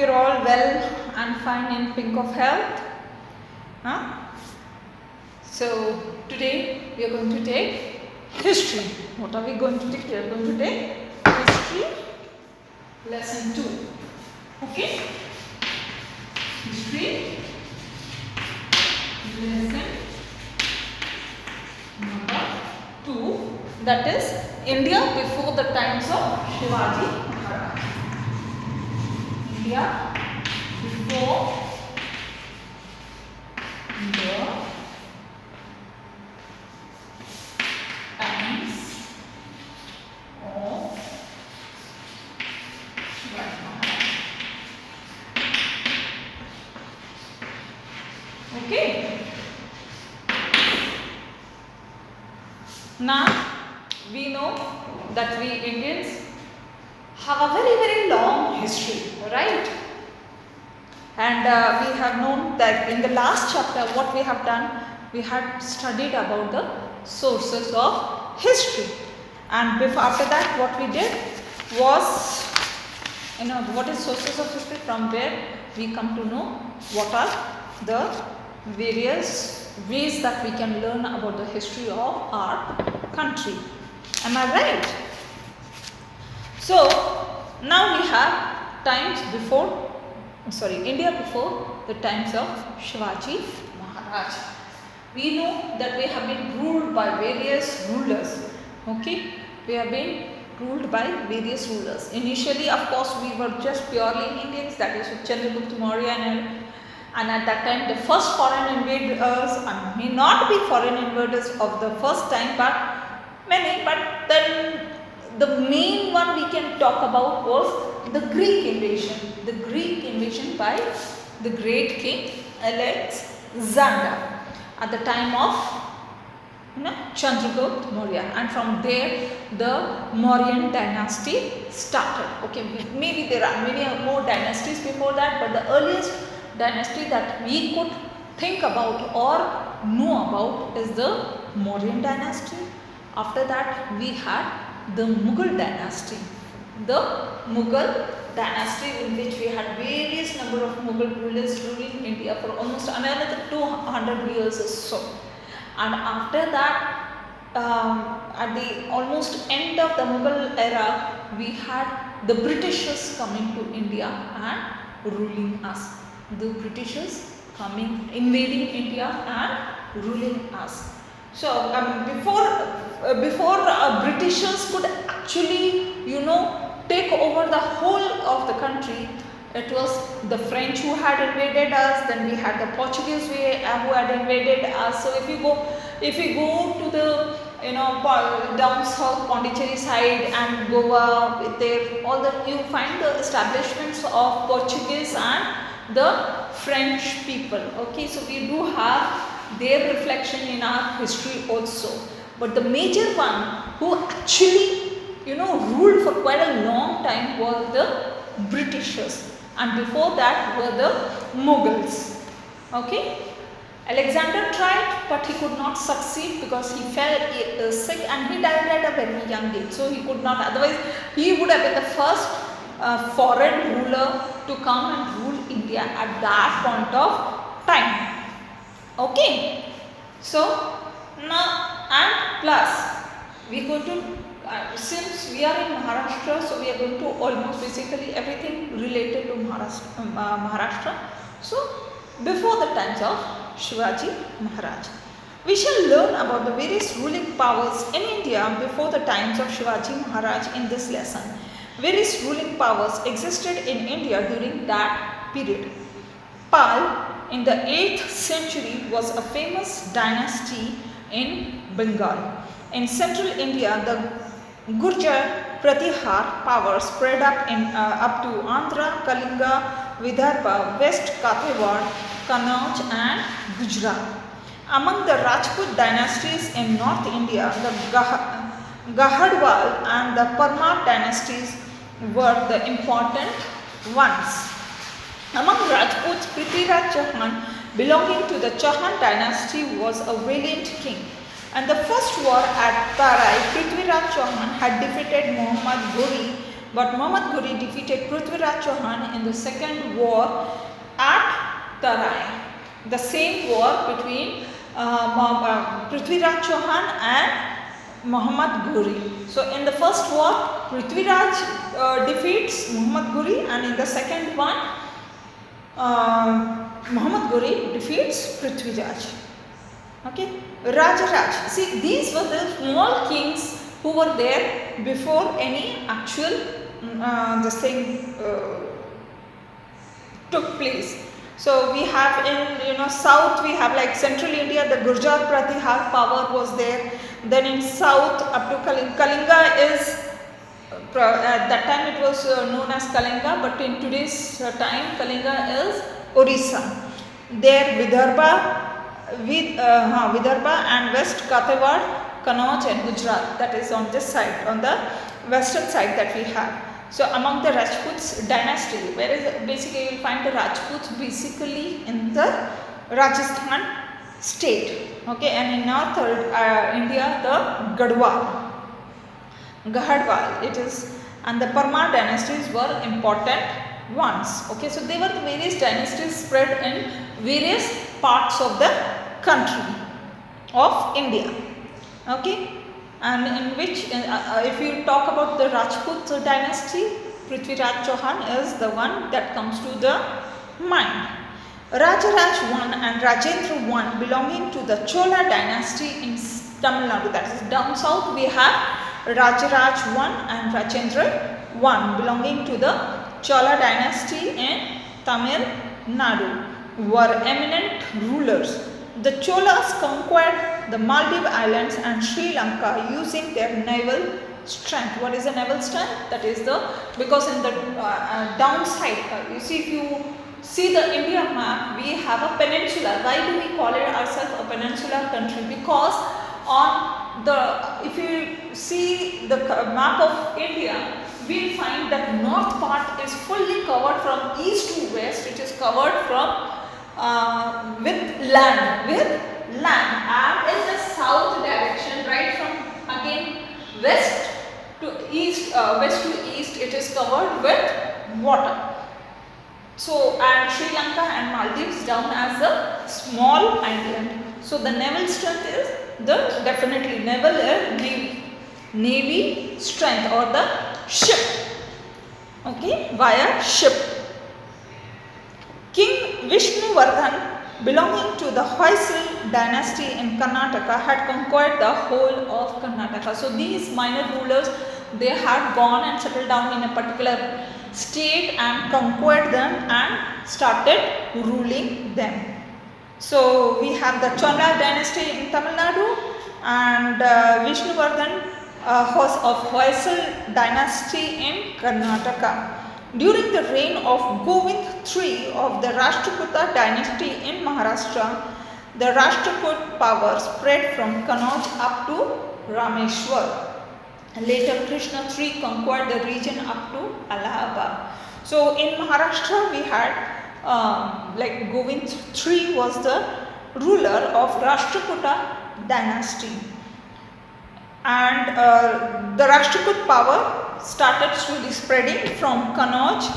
you're all well and fine in pink of health. Huh? So today we are going to take history. What are we going to take? We are going to take history lesson 2. Okay? History lesson number 2, that is India before the times of Shivaji Maharaj. India before the times of Shivaji Maharaj. Okay. Now we know that we Indians have a very long history, right? And we have known that in the last chapter what we have done, we had studied about the sources of history, and before after that what we did was, what is sources of history, from where we come to know what are the various ways that we can learn about the history of our country. Am I right? So now we have India before the times of Shivaji Maharaj. We know that we have been ruled by various rulers. Okay, we have been ruled by various rulers. Initially, of course, we were just purely Indians, that is with Chandragupta Maurya, and at that time the first foreign invaders, may not be foreign invaders of the first time, but many, but then the main one we can talk about was the Greek invasion by the great king Alexander at the time of Chandragupta Maurya, and from there the Mauryan dynasty started. Okay, maybe there are many more dynasties before that, but the earliest dynasty that we could think about or know about is the Mauryan dynasty. After that we had the Mughal dynasty. In which we had various number of Mughal rulers ruling India for almost another 200 years or so. And after that, at the almost end of the Mughal era, we had the Britishers coming to India and ruling us. The Britishers coming, invading India and ruling us. So before Britishers could actually, take over the whole of the country, it was the French who had invaded us. Then we had the Portuguese who had invaded us. So if you go to the down south Pondicherry side and Goa, there you find the establishments of Portuguese and the French people. Okay, so we do have their reflection in our history also. But the major one who actually ruled for quite a long time was the Britishers, and before that were the Mughals. Okay, Alexander tried, but he could not succeed because he fell sick and he died at a very young age. So he could not, otherwise he would have been the first foreign ruler to come and rule India at that point of time. Okay, so now and plus we go to since we are in Maharashtra, so we are going to almost basically everything related to Maharashtra. So before the times of Shivaji Maharaj, we shall learn about the various ruling powers in India before the times of Shivaji Maharaj in this lesson. Various ruling powers existed in India during that period. Pal in the 8th century was a famous dynasty in Bengal. In central India, the Gurjar Pratihar power spread up to Andhra, Kalinga, Vidarbha, West Kathiawar, Kannauj and Gujarat. Among the Rajput dynasties in North India, the Gahadwal and the Parmar dynasties were the important ones. Among Rajputs, Prithviraj Chauhan, belonging to the Chauhan dynasty, was a valiant king. And the first war at Tarai, Prithviraj Chauhan had defeated Muhammad Ghori but Muhammad Ghori defeated Prithviraj Chauhan in the second war at Tarai. The same war between Prithviraj Chauhan and Muhammad Ghori. So in the first war, Prithviraj defeats Muhammad Ghori, and in the second one, Muhammad Ghori defeats Prithviraj. Okay, Rajaraj. See, these were the small kings who were there before any actual this thing took place. So we have in south, we have like central India, the Gurjar Pratihar power was there. Then in south up to Kalinga is at that time it was known as Kalinga, but in today's time Kalinga is Orissa. There Vidarbha and West Kathiawar, Kannauj and Gujarat, that is on this side, on the western side that we have. So among the Rajputs dynasty, whereas basically you will find the Rajputs basically in the Rajasthan state, okay, and in north India the Gahadwal it is, and the Parmar dynasties were important ones. Okay, so they were the various dynasties spread in various parts of the country of India. Okay, and in which if you talk about the Rajput dynasty, Prithviraj Chauhan is the one that comes to the mind. Rajaraj I and Rajendra I belonging to the Chola dynasty in Tamil Nadu, that is down south we have Rajaraj I and Rajendra I belonging to the Chola dynasty in Tamil Nadu, were eminent rulers. The Cholas conquered the Maldives Islands and Sri Lanka using their naval strength. What is the naval strength? That is the, because in the downside, you see, if you see the India map, we have a peninsula. Why do we call it ourselves a peninsular country? Because on the, if you see the map of India, we will find that north part is fully covered from east to west. It is covered from with land, and in the south direction, right from again west to east, it is covered with water. So, and Sri Lanka and Maldives down as a small island. So the naval strength is the definitely naval navy strength, or the ship. Okay, via ship. King Vishnuvardhan, belonging to the Hoysala dynasty in Karnataka, had conquered the whole of Karnataka. So these minor rulers, they had gone and settled down in a particular state and conquered them and started ruling them. So we have the Chola dynasty in Tamil Nadu, and Vishnuvardhan was of Hoysala dynasty in Karnataka. During the reign of Govind III of the Rashtrakuta dynasty in Maharashtra, the Rashtrakud power spread from Kannauj up to Rameshwar. Later Krishna III conquered the region up to Allahabad. So in Maharashtra we had like Govind III was the ruler of Rashtrakuta dynasty, and the Rashtrakud power started slowly spreading from Kannauj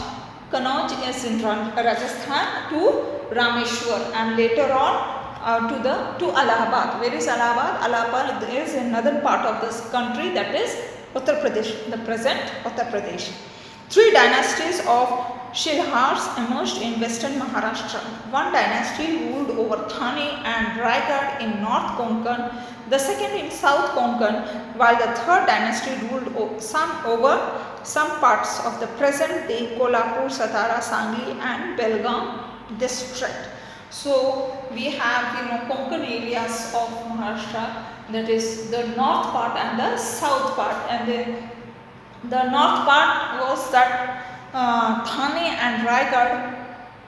is in Rajasthan, to Rameshwar, and later on to Allahabad. Where is Allahabad? Allahabad is another part of this country, that is Uttar Pradesh, the present Uttar Pradesh. Three dynasties of Shilhars emerged in western Maharashtra. One dynasty ruled over Thane and Raigad in North Konkan, the second in South Konkan, while the third dynasty ruled over some parts of the present day Kolhapur, Satara, Sangli and Belgaum district. So we have Konkan areas of Maharashtra, that is the north part and the south part, and the north part was that Thane and Raigad,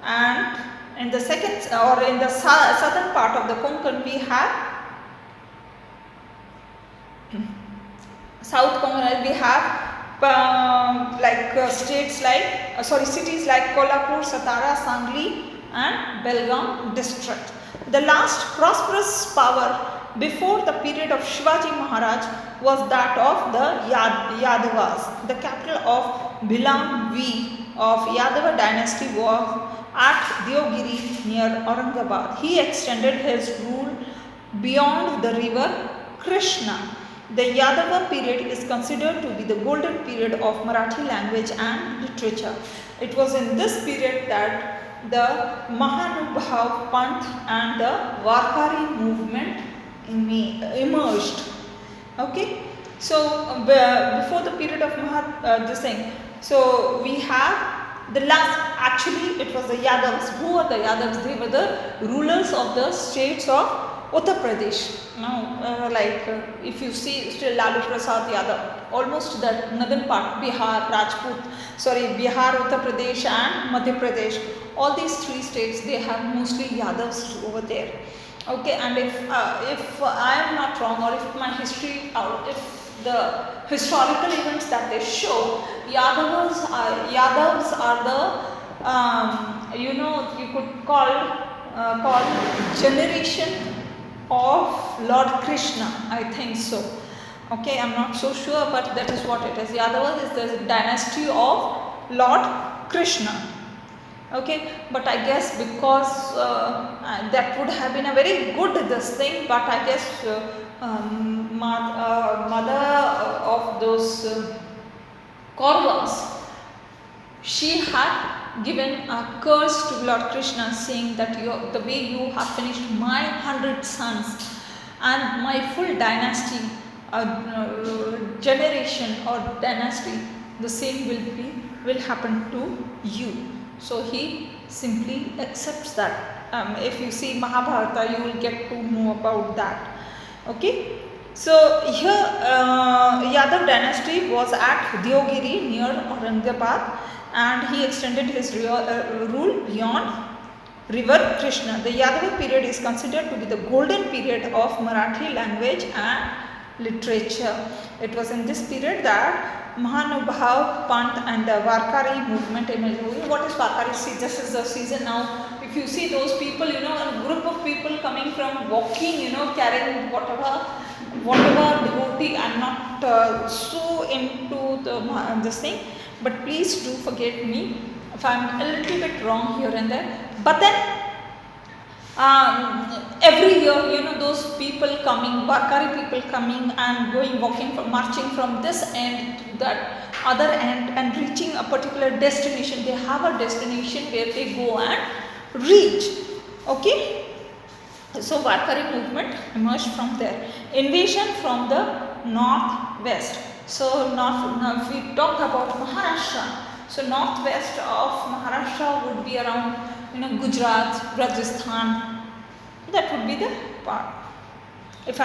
and in the second or in the southern part of the Konkan we have South Konkan, we have cities like Kolhapur, Satara, Sangli and Belgaum district. The last prosperous power before the period of Shivaji Maharaj was that of the Yadavas. The capital of Bhilam V of Yadava dynasty was at Deogiri near Aurangabad. He extended his rule beyond the river Krishna. The Yadava period is considered to be the golden period of Marathi language and literature. It was in this period that the Mahanubhav Panth and the Varkari movement emerged. Okay, so before the period of this thing, so we have the last, actually it was the Yadavas. Who are the Yadavas? They were the rulers of the states of Uttar Pradesh. Now, if you see still Lalu Prasad Yadav, almost the northern part, Bihar, Bihar, Uttar Pradesh and Madhya Pradesh, all these three states, they have mostly Yadavs over there. Okay, and if I am not wrong, or if my history, or if the historical events that they show, Yadavs are the you could call generation of Lord Krishna, I think so. Okay, I'm not so sure, but that is what it is. Yadavas is the dynasty of Lord Krishna. Okay, but I guess because that would have been a very good this thing, but I guess mother of those Kauravas, she had given a curse to Lord Krishna, saying that the way you have finished my 100 sons and my full dynasty, generation or dynasty, the same will happen to you. So he simply accepts that. If you see Mahabharata, you will get to know about that. Okay. So here Yadav dynasty was at Deogiri near Aurangabad, and he extended his rule beyond river Krishna. The Yadava period is considered to be the golden period of Marathi language and literature. It was in this period that Mahanubhav Panth and the Varkari movement emerged. What is Varkari? See, this is the season now. If you see those people, a group of people coming from walking, carrying whatever devotee. I'm not so into this thing, but please do forgive me if I'm a little bit wrong here and there. But then every year, those people coming, Varkari people coming and going, walking, marching from this end to that other end and reaching a particular destination. They have a destination where they go and reach. Okay. So Varkari movement emerged from there. Invasion from the northwest. So now if we talk about Maharashtra, so northwest of Maharashtra would be around Gujarat, Rajasthan. That would be the part. If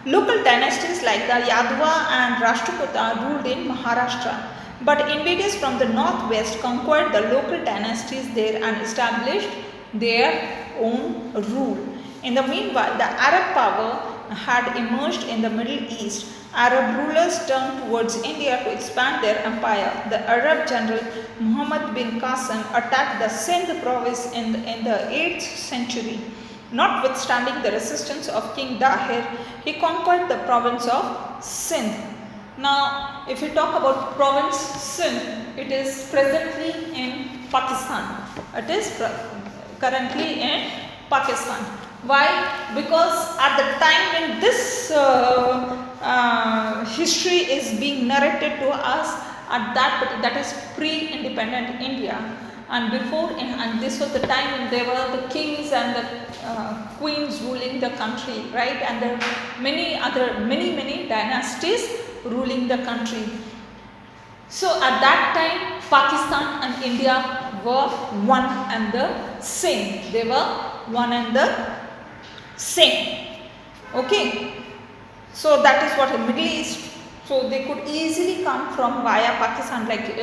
local dynasties like the Yadava and Rashtrakuta ruled in Maharashtra, but invaders from the northwest conquered the local dynasties there and established their own rule. In the meanwhile, the Arab power had emerged in the Middle East. Arab rulers turned towards India to expand their empire. The Arab general Muhammad bin Qasim attacked the Sindh province in the 8th century. Notwithstanding the resistance of King Dahir, he conquered the province of Sindh. Now, if we talk about province Sindh, it is presently in Pakistan. It is currently in Pakistan. Why? Because at the time when this history is being narrated to us, at that is pre-independent India, and before, and this was the time when there were the kings and the queens ruling the country, right? And there were many dynasties ruling the country. So at that time, Pakistan and India were one and the same. They were one and the same. Okay. So that is what in Middle East. So they could easily come from via Pakistan, like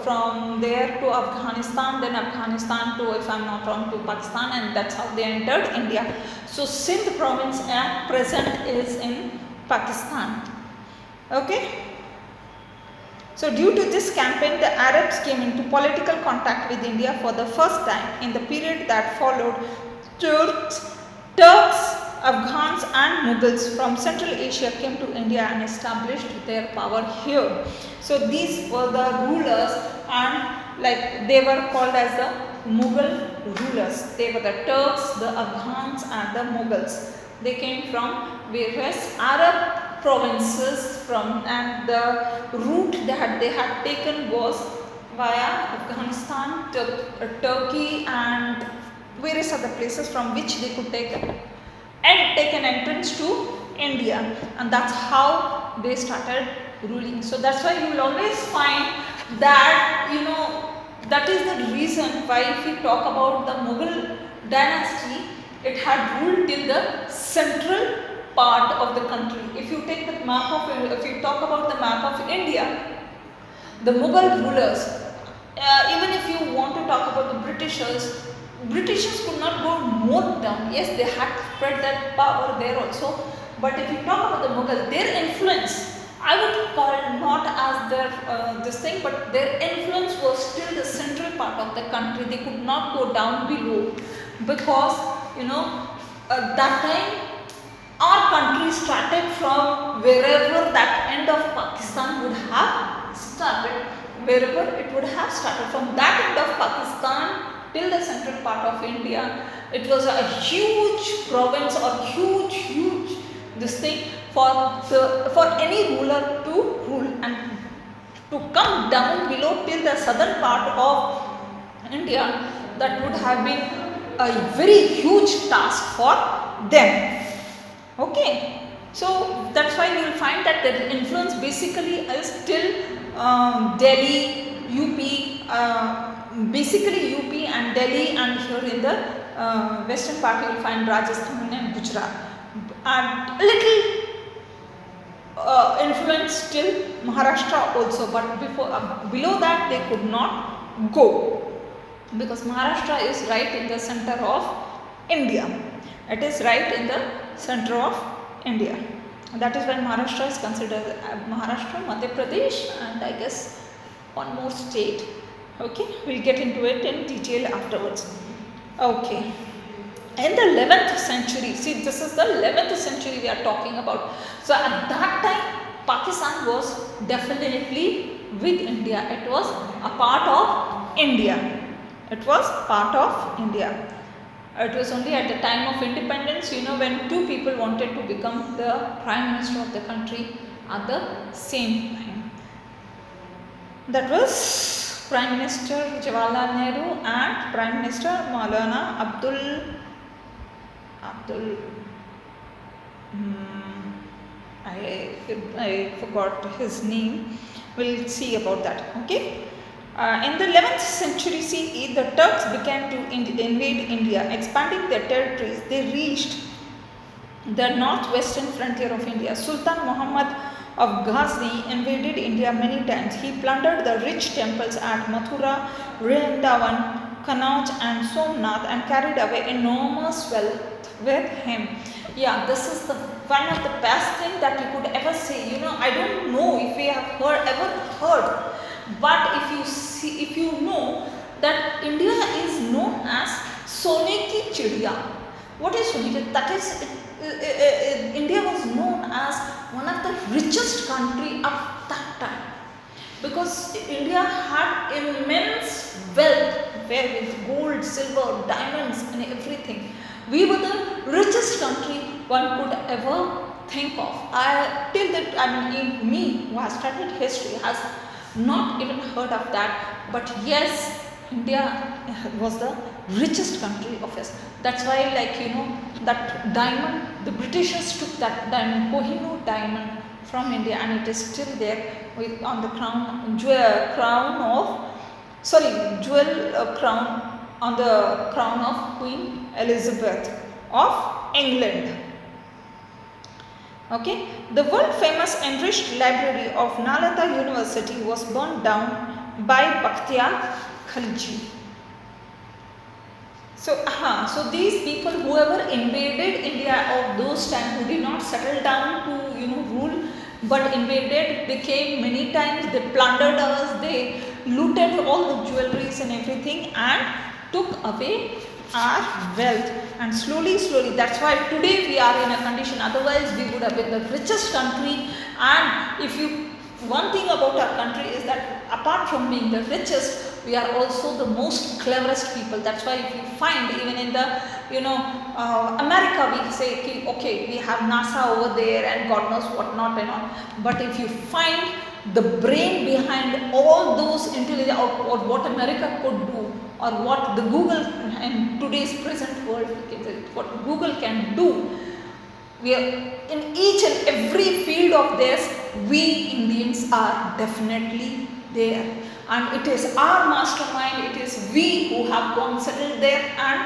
from there to Afghanistan, then Afghanistan to, if I'm not wrong, to Pakistan, and that's how they entered India. So Sindh province at present is in Pakistan. Okay. So due to this campaign, the Arabs came into political contact with India for the first time. In the period that followed, Turks Afghans and Mughals from Central Asia came to India and established their power here. So these were the rulers, and like they were called as the Mughal rulers. They were the Turks, the Afghans and the Mughals. They came from various Arab provinces from, and the route that they had taken was via Afghanistan, Turkey and various other places from which they could take an entrance to India, and that's how they started ruling. So that's why you will always find that, you know, that is the reason why if we talk about the Mughal dynasty, it had ruled till the central part of the country. If you take the map of, if you talk about the map of India, the Mughal rulers, even if you want to talk about the Britishers could not go more down. Yes, they had spread that power there also. But if you talk about the Mughal, their influence, I would call it not as their this thing, but their influence was still the central part of the country. They could not go down below, because, you know, that time our country started from wherever that end of Pakistan would have started, wherever it would have started. From that end of Pakistan till the central part of India, it was a huge province or huge this thing for any ruler to rule, and to come down below till the southern part of India, that would have been a very huge task for them. Okay, so that's why you will find that the influence basically is still Delhi, UP, basically UP and Delhi, and here in the western part you will find Rajasthan and Gujarat, and little influence still Maharashtra also, but below that they could not go, because Maharashtra is right in the center of India. It is right in the center of India. That is why Maharashtra is considered Maharashtra, Madhya Pradesh, and I guess one more state. Okay, we'll get into it in detail afterwards. Okay. In the 11th century, see, this is the 11th century we are talking about. So at that time, Pakistan was definitely with India. It was a part of India. It was part of India. It was only at the time of independence, you know, when two people wanted to become the prime minister of the country at the same time. That was Prime Minister Jawaharlal Nehru and Prime Minister Maulana I forgot his name. We'll see about that. Okay. In the 11th century CE, the Turks began to invade India, expanding their territories. They reached the northwestern frontier of India. Sultan Muhammad of Ghazni invaded India many times. He plundered the rich temples at Mathura, Vrindavan, Kannauj and Somnath, and carried away enormous wealth with him. Yeah, this is the one of the best thing that you could ever say. You know, I don't know if we have ever heard, but if you know that India is known as Sone ki Chidiya. What is Sone ki? That is, India was known as one of the richest country of that time, because India had immense wealth, where with gold, silver, diamonds and everything. We were the richest country one could ever think of. Till that, I mean, me who has studied history has not even heard of that, but yes, India was the richest country of us. That's why, like, you know, that diamond, the Britishers took that diamond, Kohinoor diamond from India, and it is still there on the crown on the crown of Queen Elizabeth of England. Okay, the world famous enriched library of Nalanda University was burned down by Bakhtiyar Khalji. So these people, whoever invaded India of those times, who did not settle down to, you know, rule, but invaded, they came many times, they plundered us, they looted all the jewelries and everything, and took away our wealth, and slowly that's why today we are in a condition, otherwise we would have been the richest country. And if you, one thing about our country is that apart from being the richest, we are also the most cleverest people. That's why if you find even in the America, we say okay, we have NASA over there and God knows what not and all, but if you find the brain behind all those intelligence, or what America could do, or what the Google in today's present world, what Google can do, we are in each and every field of this, we Indians are definitely there, and it is our mastermind, it is we who have gone settled there and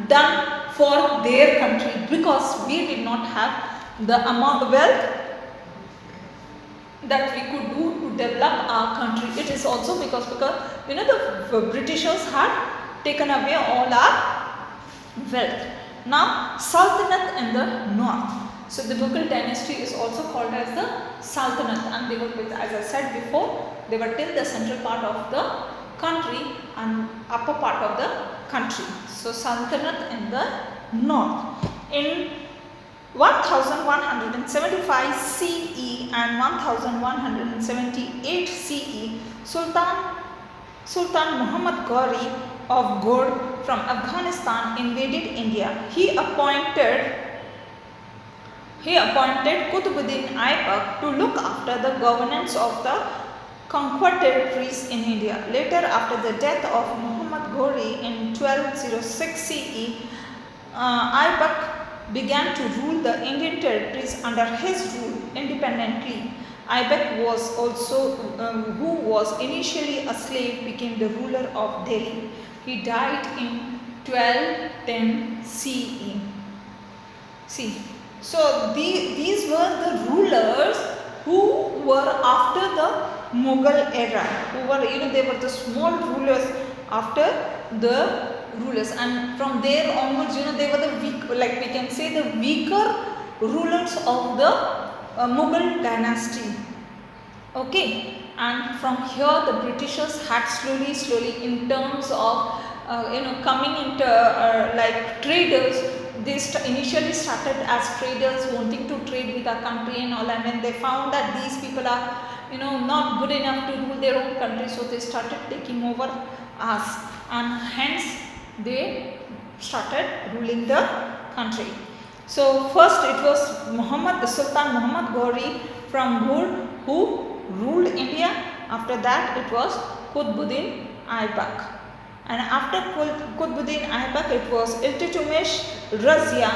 done for their country, because we did not have the amount of wealth that we could do to develop our country. It is also because the Britishers had taken away all our wealth. Now Sultanate in the north. So the Mughal dynasty is also called as the Sultanate, and they were, as I said before, they were till the central part of the country and upper part of the country. So Sultanate in the north. In 1175 CE and 1178 CE, Sultan Muhammad Ghori of Ghor from Afghanistan invaded India. He appointed Qutbuddin Aibak to look after the governance of the conquered territories in India. Later, after the death of Muhammad Ghori in 1206 CE, Aibak began to rule the Indian territories under his rule independently. Aibak was also, who was initially a slave, became the ruler of Delhi. He died in 1210 CE. See, so these were the rulers who were after the Mughal era, who were, they were the small rulers after the rulers, and from there onwards, they were the weak, like we can say, the weaker rulers of the Mughal dynasty. Okay, and from here the Britishers had slowly in terms of coming into like traders. They initially started as traders, wanting to trade with our country and all, and when they found that these people are not good enough to rule their own country, so they started taking over us, and hence they started ruling the country. So first it was Sultan Muhammad Ghori from Ghor who ruled India. After that it was Qutbuddin Aibak, and after Qutbuddin Aibak it was Iltutmish, Razia,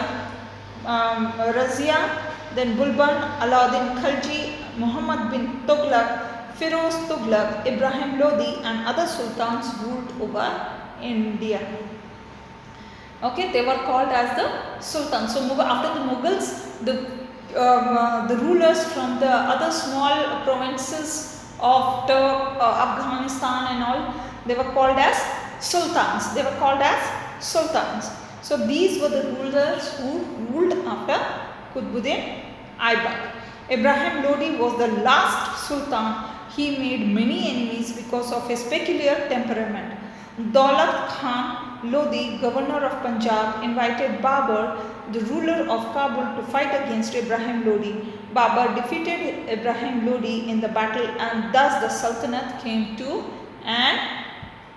then Bulban, Alauddin Khalji, Muhammad bin Tughlaq, Firoz Tughlaq, Ibrahim Lodi, and other sultans ruled over India. Okay, they were called as the sultans. So after the Mughals, the rulers from the other small provinces of Afghanistan and all, they were called as sultans. So these were the rulers who ruled after Qutbuddin Aibak. Ibrahim Lodi was the last sultan. He made many enemies because of his peculiar temperament. Daulat Khan Lodi, governor of Punjab, invited Babur, the ruler of Kabul, to fight against Ibrahim Lodi. Babur defeated Ibrahim Lodi in the battle, and thus the Sultanate came to an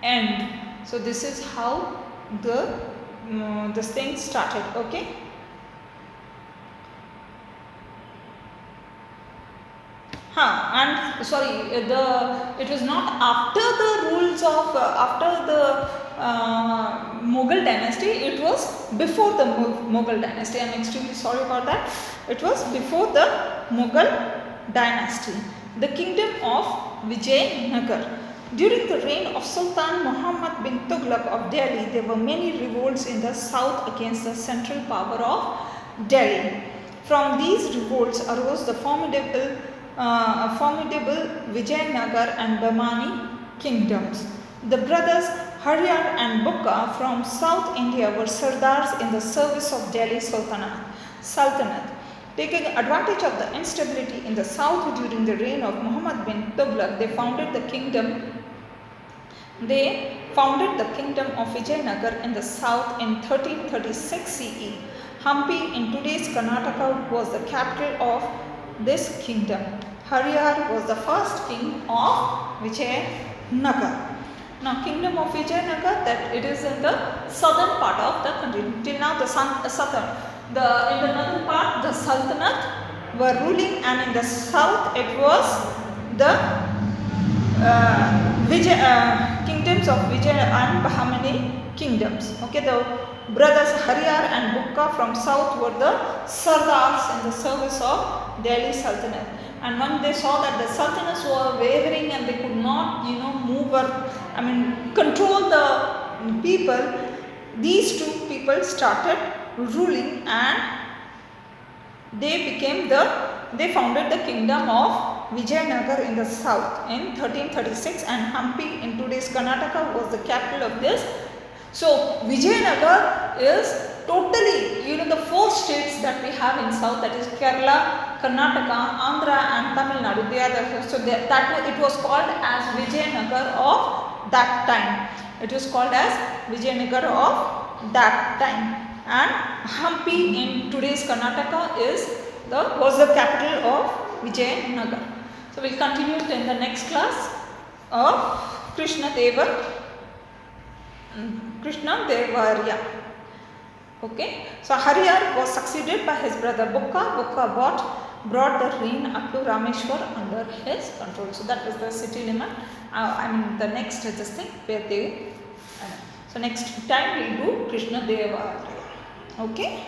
end. So this is how this thing started. Okay. And sorry, it was not after the rules of after the Mughal dynasty. It was before the Mughal dynasty. I am extremely sorry about that. It was before the Mughal dynasty. The kingdom of Vijayanagar. During the reign of Sultan Muhammad bin Tughlaq of Delhi, there were many revolts in the south against the central power of Delhi. From these revolts arose the formidable Vijayanagar and Bahmani kingdoms. The brothers Haryar and Bukka from South India were Sardars in the service of Delhi Sultanate. Taking advantage of the instability in the south during the reign of Muhammad bin Tughlaq, they founded the kingdom They founded the kingdom of Vijayanagar in the south in 1336 CE. Hampi in today's Karnataka was the capital of this kingdom. Hariyar was the first king of Vijayanagar. Now, kingdom of Vijayanagar, that it is in the southern part of the country. Till now, the southern. In the northern part, the Sultanate were ruling, and in the south, it was the kingdoms of Vijay and Bahmani kingdoms. Okay, the brothers Hariyar and Bukka from south were the Sardars in the service of Delhi Sultanate. And when they saw that the sultanates were wavering and they could not, move or, control the people, these two people started ruling, and they founded the kingdom of Vijayanagar in the south in 1336, and Hampi in today's Karnataka was the capital of this. So Vijayanagar is totally, the four states that we have in south, that is Kerala, Karnataka, Andhra and Tamil Nadu. They are it was called as Vijayanagar of that time. It was called as Vijayanagar of that time. And Hampi in today's Karnataka was the capital of Vijayanagar. So we will continue in the next class of Krishna Devarya. Okay. So Hariyar was succeeded by his brother Bukka. Bukka brought the reign up to Rameshwar under his control. So that was the city limit. The next is this thing where they. So next time we will do Krishna Devarya. Okay.